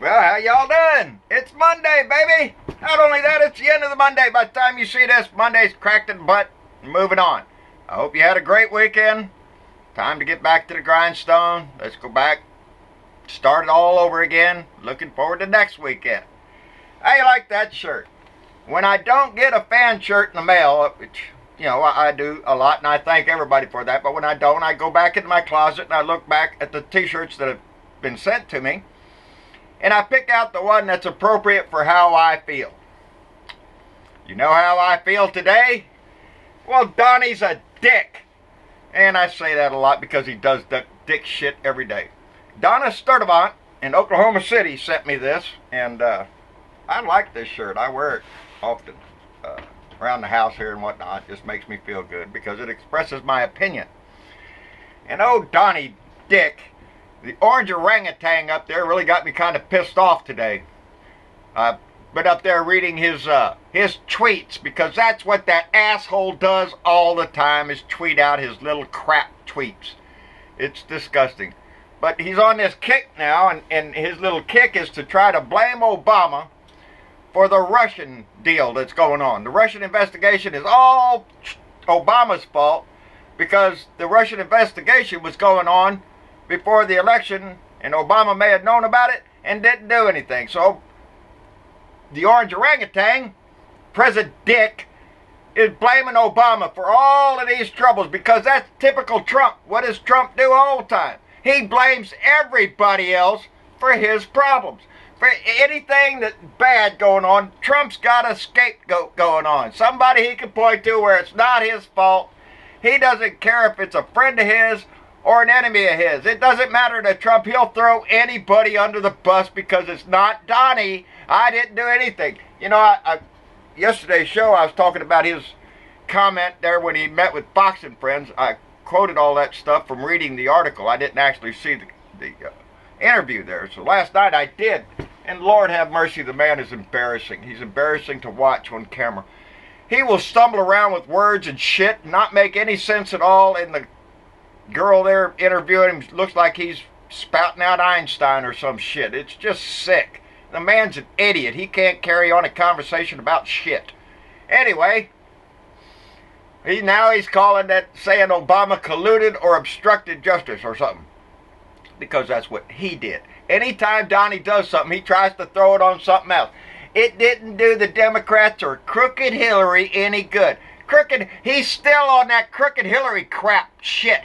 Well, how y'all doing? It's Monday, baby. Not only that, it's the end of the Monday. By the time you see this, Monday's cracked in the butt and moving on. I hope you had a great weekend. Time to get back to the grindstone. Let's go back, start it all over again. Looking forward to next weekend. How you like that shirt? When I don't get a fan shirt in the mail, which, I do a lot, and I thank everybody for that, but when I don't, I go back into my closet and I look back at the t-shirts that have been sent to me, and I pick out the one that's appropriate for how I feel. You know how I feel today? Well, Donnie's a dick. And I say that a lot because he does that dick shit every day. Donna Sturdivant in Oklahoma City sent me this, and I like this shirt. I wear it often around the house here and whatnot. It just makes me feel good because it expresses my opinion. And Donnie Dick, the orange orangutan up there really got me kind of pissed off today. I've been up there reading his tweets because that's what that asshole does all the time, is tweet out his little crap tweets. It's disgusting. But he's on this kick now, and his little kick is to try to blame Obama for the Russian deal that's going on. The Russian investigation is all Obama's fault because the Russian investigation was going on before the election, and Obama may have known about it and didn't do anything. So the orange orangutan, President Dick, is blaming Obama for all of these troubles because that's typical Trump. What does Trump do all the time? He blames everybody else for his problems. For anything that's bad going on, Trump's got a scapegoat going on. Somebody he can point to where it's not his fault. He doesn't care if it's a friend of his or an enemy of his. It doesn't matter to Trump. He'll throw anybody under the bus because it's not Donnie. I didn't do anything. Yesterday's show I was talking about his comment there when he met with Fox and Friends. I quoted all that stuff from reading the article. I didn't actually see the interview there. So last night I did. And Lord have mercy, the man is embarrassing. He's embarrassing to watch on camera. He will stumble around with words and shit, not make any sense at all, and the girl there interviewing him looks like he's spouting out Einstein or some shit. It's just sick. The man's an idiot. He can't carry on a conversation about shit. Anyway, he's calling that, saying Obama colluded or obstructed justice or something, because that's what he did. Anytime Donnie does something, he tries to throw it on something else. It didn't do the Democrats or crooked Hillary any good. He's still on that crooked Hillary crap shit.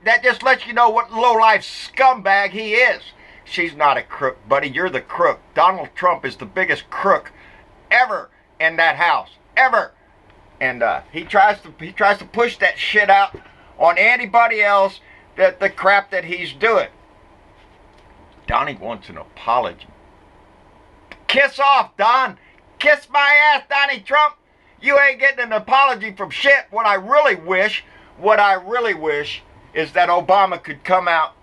That just lets you know what low-life scumbag he is. She's not a crook, buddy. You're the crook. Donald Trump is the biggest crook ever in that house. Ever. And he tries to push that shit out on anybody else, the crap that he's doing. Donnie wants an apology. Kiss off, Don. Kiss my ass, Donnie Trump. You ain't getting an apology from shit. What I really wish is that Obama could come out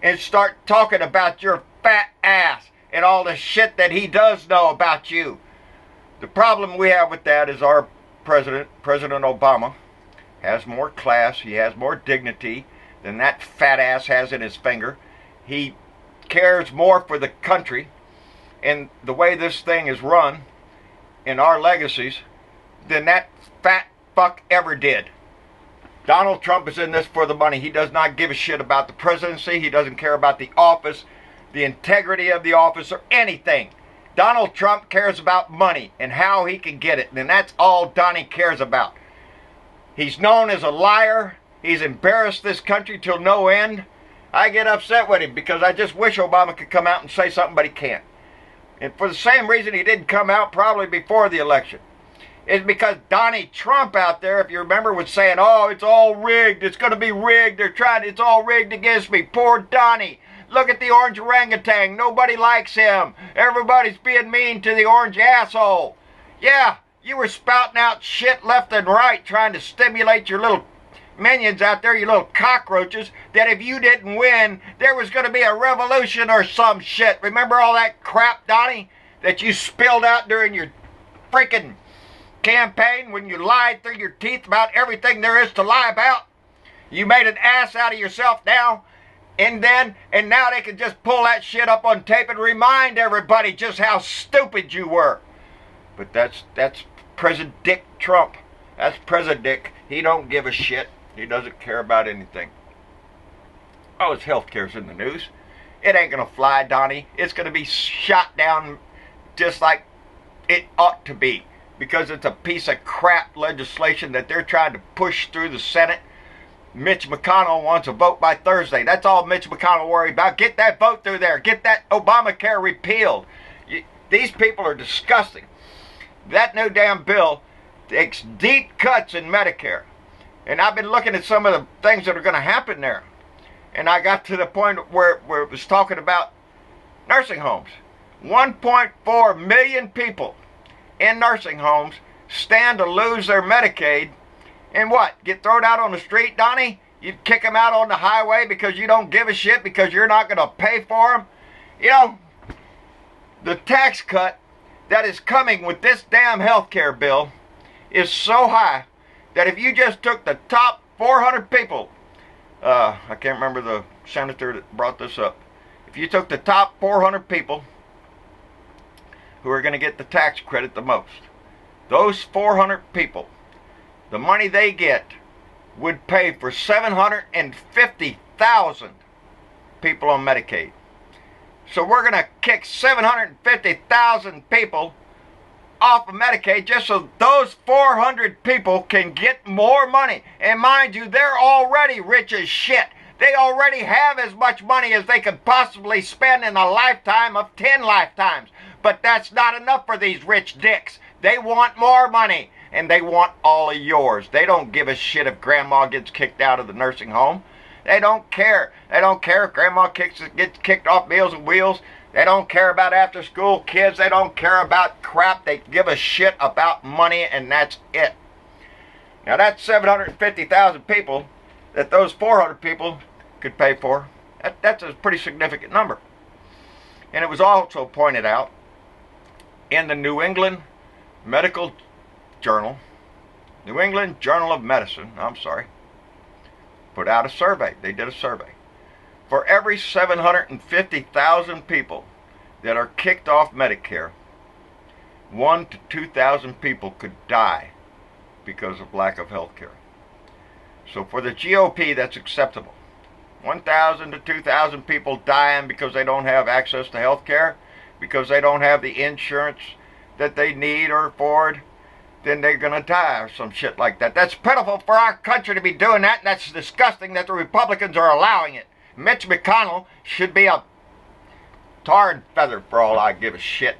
and start talking about your fat ass and all the shit that he does know about you. The problem we have with that is our President Obama, has more class, he has more dignity than that fat ass has in his finger. He cares more for the country and the way this thing is run and our legacies than that fat fuck ever did. Donald Trump is in this for the money. He does not give a shit about the presidency. He doesn't care about the office, the integrity of the office, or anything. Donald Trump cares about money and how he can get it, and that's all Donnie cares about. He's known as a liar. He's embarrassed this country till no end. I get upset with him because I just wish Obama could come out and say something, but he can't. And for the same reason he didn't come out probably before the election, is because Donnie Trump out there, if you remember, was saying, oh, it's all rigged. It's going to be rigged. It's all rigged against me. Poor Donnie. Look at the orange orangutan. Nobody likes him. Everybody's being mean to the orange asshole. Yeah, you were spouting out shit left and right, trying to stimulate your little minions out there, you little cockroaches, that if you didn't win, there was going to be a revolution or some shit. Remember all that crap, Donnie, that you spilled out during your freaking campaign when you lied through your teeth about everything there is to lie about? You made an ass out of yourself now. And now they can just pull that shit up on tape and remind everybody just how stupid you were. But that's President Dick Trump. That's President Dick. He don't give a shit. He doesn't care about anything. Oh, his health care's in the news. It ain't gonna fly, Donnie. It's gonna be shot down just like it ought to be, because it's a piece of crap legislation that they're trying to push through the Senate. Mitch McConnell wants a vote by Thursday. That's all Mitch McConnell worried about. Get that vote through there. Get that Obamacare repealed. These people are disgusting. That new damn bill takes deep cuts in Medicare. And I've been looking at some of the things that are going to happen there. And I got to the point where it was talking about nursing homes. 1.4 million people in nursing homes stand to lose their Medicaid. And what? Get thrown out on the street, Donnie? You kick them out on the highway because you don't give a shit because you're not going to pay for them? You know, the tax cut that is coming with this damn health care bill is so high that if you just took the top 400 people, I can't remember the senator that brought this up. If you took the top 400 people who are going to get the tax credit the most, those 400 people, the money they get would pay for 750,000 people on Medicaid. So we're going to kick 750,000 people off of Medicaid just so those 400 people can get more money. And mind you, they're already rich as shit. They already have as much money as they could possibly spend in a lifetime of 10 lifetimes. But that's not enough for these rich dicks. They want more money. And they want all of yours. They don't give a shit if grandma gets kicked out of the nursing home. They don't care. They don't care if grandma gets kicked off Meals and Wheels. They don't care about after school kids. They don't care about crap. They give a shit about money, and that's it. Now that's 750,000 people that those 400 people could pay for. That's a pretty significant number. And it was also pointed out in the New England Journal of Medicine, put out a survey. They did a survey. For every 750,000 people that are kicked off Medicare, 1,000 to 2,000 people could die because of lack of health care. So for the GOP, that's acceptable. 1,000 to 2,000 people dying because they don't have access to health care, because they don't have the insurance that they need or afford, then they're going to die or some shit like that. That's pitiful for our country to be doing that, and that's disgusting that the Republicans are allowing it. Mitch McConnell should be a tar and feather for all I give a shit.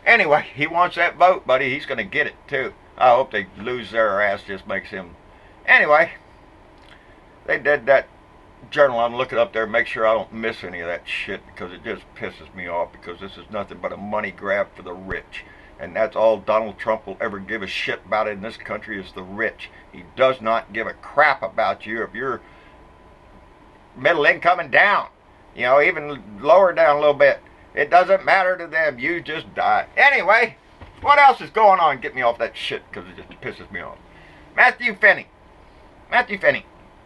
Anyway, he wants that vote, buddy. He's going to get it, too. I hope they lose their ass, just makes him... Anyway, they did that journal. I'm looking up there, make sure I don't miss any of that shit, because it just pisses me off, because this is nothing but a money grab for the rich. And that's all Donald Trump will ever give a shit about in this country is the rich. He does not give a crap about you if you're middle income and down. You know, even lower down a little bit. It doesn't matter to them. You just die. Anyway, what else is going on? Get me off that shit because it just pisses me off. Matthew Finney.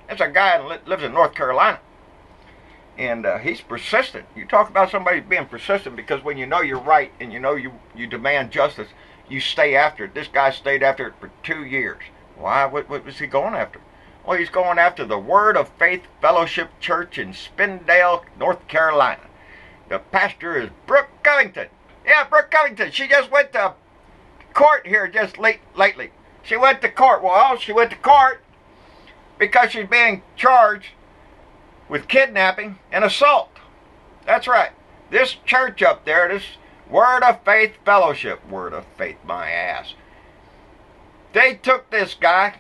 That's a guy that lives in North Carolina. And he's persistent. You talk about somebody being persistent, because when you know you're right and you know you demand justice, you stay after it. This guy stayed after it for 2 years. Why? What was he going after? Well, he's going after the Word of Faith Fellowship Church in Spindale, North Carolina. The pastor is Brooke Covington. Yeah, Brooke Covington. She just went to court here just lately. She went to court. Well, she went to court because she's being charged with kidnapping and assault. That's right. This church up there, this Word of Faith Fellowship, Word of Faith, my ass. They took this guy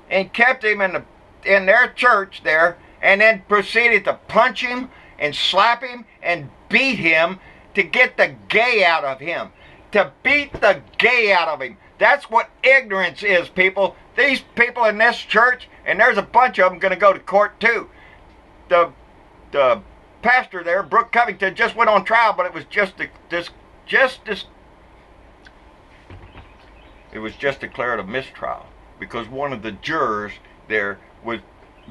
and kept him in their church there, and then proceeded to punch him and slap him and beat him to get the gay out of him. To beat the gay out of him. That's what ignorance is, people. These people in this church, and there's a bunch of them going to go to court too. The pastor there, Brooke Covington, just went on trial, but it was just declared a mistrial because one of the jurors there was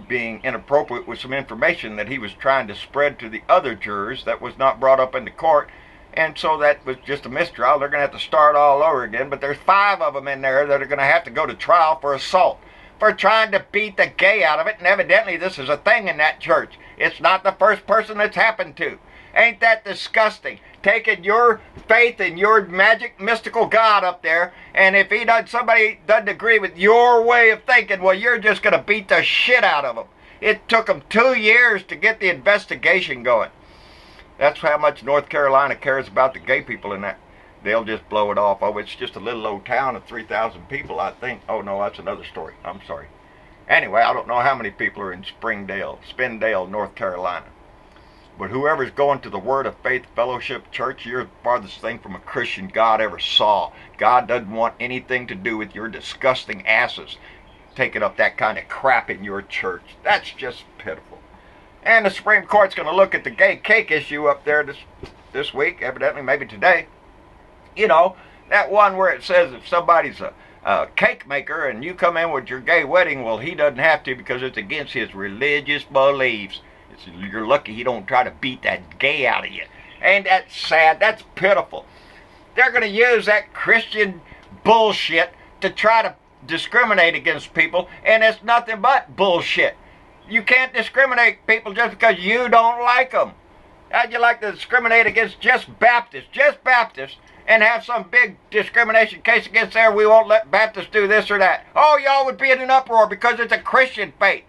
being inappropriate with some information that he was trying to spread to the other jurors that was not brought up into court. And so that was just a mistrial. They're going to have to start all over again. But there's 5 of them in there that are going to have to go to trial for assault, for trying to beat the gay out of it. And evidently this is a thing in that church. It's not the first person that's happened to. Ain't that disgusting? Taking your faith and your magic mystical God up there, and if somebody doesn't agree with your way of thinking, well, you're just going to beat the shit out of them. It took them 2 years to get the investigation going. That's how much North Carolina cares about the gay people in that. They'll just blow it off. Oh, it's just a little old town of 3,000 people, I think. Oh, no, that's another story. I'm sorry. Anyway, I don't know how many people are in Spindale, North Carolina. But whoever's going to the Word of Faith Fellowship Church, you're the farthest thing from a Christian God ever saw. God doesn't want anything to do with your disgusting asses taking up that kind of crap in your church. That's just pitiful. And the Supreme Court's going to look at the gay cake issue up there this week, evidently, maybe today. You know, that one where it says if somebody's a cake maker and you come in with your gay wedding, well, he doesn't have to because it's against his religious beliefs. You're lucky he don't try to beat that gay out of you. Ain't that sad? That's pitiful. They're going to use that Christian bullshit to try to discriminate against people, and it's nothing but bullshit. You can't discriminate people just because you don't like them. How'd you like to discriminate against just Baptists, and have some big discrimination case against there, we won't let Baptists do this or that. Oh, y'all would be in an uproar because it's a Christian faith.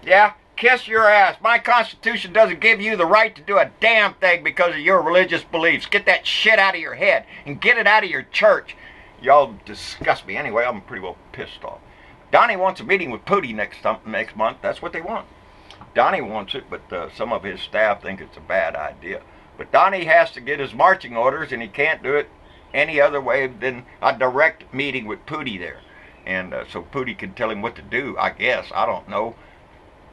Yeah? Kiss your ass. My Constitution doesn't give you the right to do a damn thing because of your religious beliefs. Get that shit out of your head and get it out of your church. Y'all disgust me. Anyway, I'm pretty well pissed off. Donnie wants a meeting with Pootie next month. That's what they want. Donnie wants it, but some of his staff think it's a bad idea. But Donnie has to get his marching orders, and he can't do it any other way than a direct meeting with Pootie there. And so Pootie can tell him what to do, I guess. I don't know.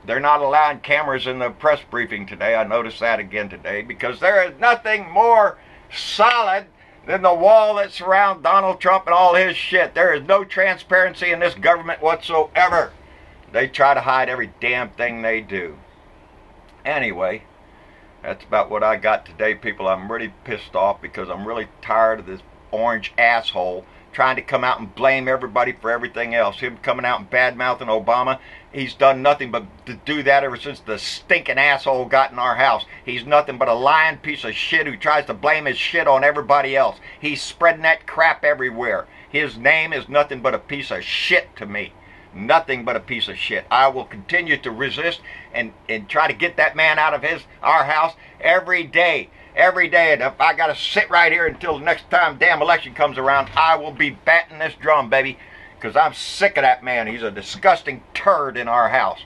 They're not allowing cameras in the press briefing today. I noticed that again today because there is nothing more solid than the wall that surrounds Donald Trump and all his shit. There is no transparency in this government whatsoever. They try to hide every damn thing they do. Anyway, that's about what I got today, people. I'm really pissed off because I'm really tired of this orange asshole trying to come out and blame everybody for everything else. Him coming out and bad-mouthing Obama. He's done nothing but to do that ever since the stinking asshole got in our house. He's nothing but a lying piece of shit who tries to blame his shit on everybody else. He's spreading that crap everywhere. His name is nothing but a piece of shit to me. Nothing but a piece of shit. I will continue to resist and try to get that man out of our house every day. Every day. And if I got to sit right here until the next time damn election comes around, I will be batting this drum, baby. Because I'm sick of that man. He's a disgusting turd in our house.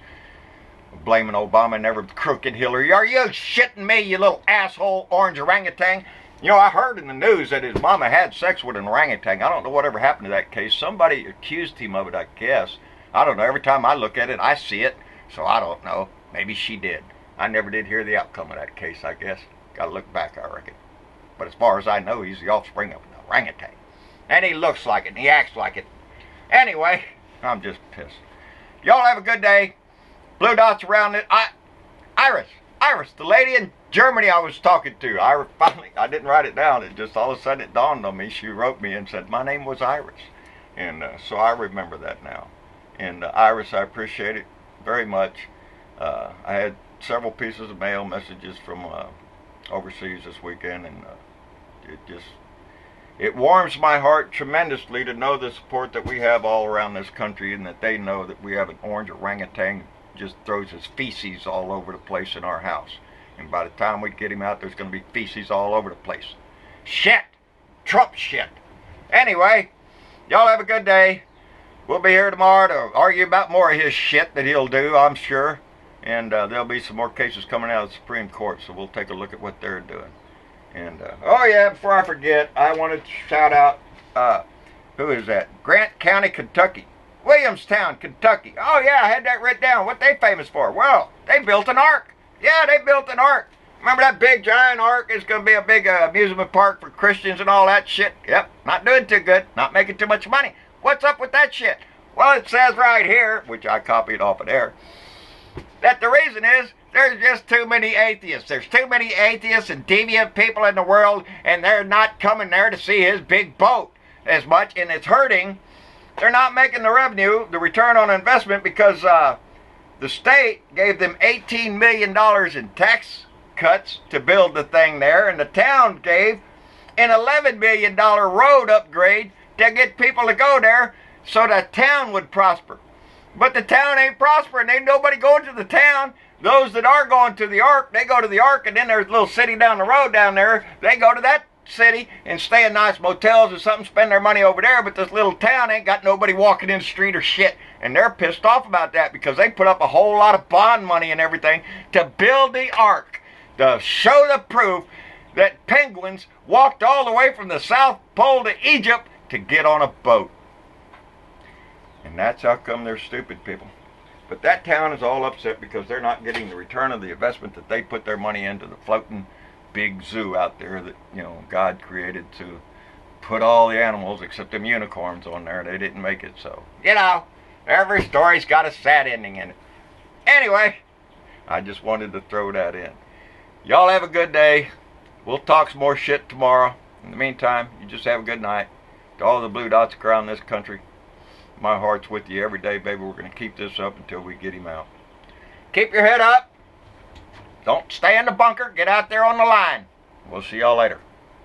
Blaming Obama and every crooked Hillary. Are you shitting me, you little asshole orange orangutan? You know, I heard in the news that his mama had sex with an orangutan. I don't know whatever happened to that case. Somebody accused him of it, I guess. I don't know. Every time I look at it, I see it. So I don't know. Maybe she did. I never did hear the outcome of that case, I guess. Got to look back, I reckon. But as far as I know, he's the offspring of an orangutan. And he looks like it, and he acts like it. Anyway, I'm just pissed. Y'all have a good day. Blue dots around it. Iris, the lady in Germany I was talking to. I didn't write it down. It just all of a sudden it dawned on me. She wrote me and said, my name was Iris. And so I remember that now. And Iris, I appreciate it very much. I had several pieces of mail messages from overseas this weekend, and it warms my heart tremendously to know the support that we have all around this country, and that they know that we have an orange orangutan just throws his feces all over the place in our house. And by the time we get him out, there's going to be feces all over the place. Shit! Trump shit! Anyway, y'all have a good day. We'll be here tomorrow to argue about more of his shit that he'll do, I'm sure. And there'll be some more cases coming out of the Supreme Court, so we'll take a look at what they're doing. And, oh yeah, before I forget, I wanted to shout out, who is that? Grant County, Kentucky. Williamstown, Kentucky. Oh yeah, I had that written down. What they famous for? Well, they built an ark. Yeah, they built an ark. Remember that big giant ark? It's going to be a big amusement park for Christians and all that shit. Yep, not doing too good. Not making too much money. What's up with that shit? Well, it says right here, which I copied off of there, that the reason is there's just too many atheists. There's too many atheists and deviant people in the world, and they're not coming there to see his big boat as much, and it's hurting. They're not making the revenue, the return on investment, because the state gave them $18 million in tax cuts to build the thing there, and the town gave an $11 million road upgrade to get people to go there so the town would prosper. But the town ain't prospering. Ain't nobody going to the town. Those that are going to the Ark, they go to the Ark, and then there's a little city down the road down there. They go to that city and stay in nice motels or something, spend their money over there, but this little town ain't got nobody walking in the street or shit. And they're pissed off about that because they put up a whole lot of bond money and everything to build the Ark, to show the proof that penguins walked all the way from the South Pole to Egypt to get on a boat. And that's how come they're stupid, people. But that town is all upset because they're not getting the return of the investment that they put their money into, the floating big zoo out there that, you know, God created to put all the animals except them unicorns on there. They didn't make it, so, you know, every story's got a sad ending in it. Anyway, I just wanted to throw that in. Y'all have a good day. We'll talk some more shit tomorrow. In the meantime, you just have a good night. To all the blue dots around this country, my heart's with you every day, baby. We're going to keep this up until we get him out. Keep your head up. Don't stay in the bunker. Get out there on the line. We'll see y'all later.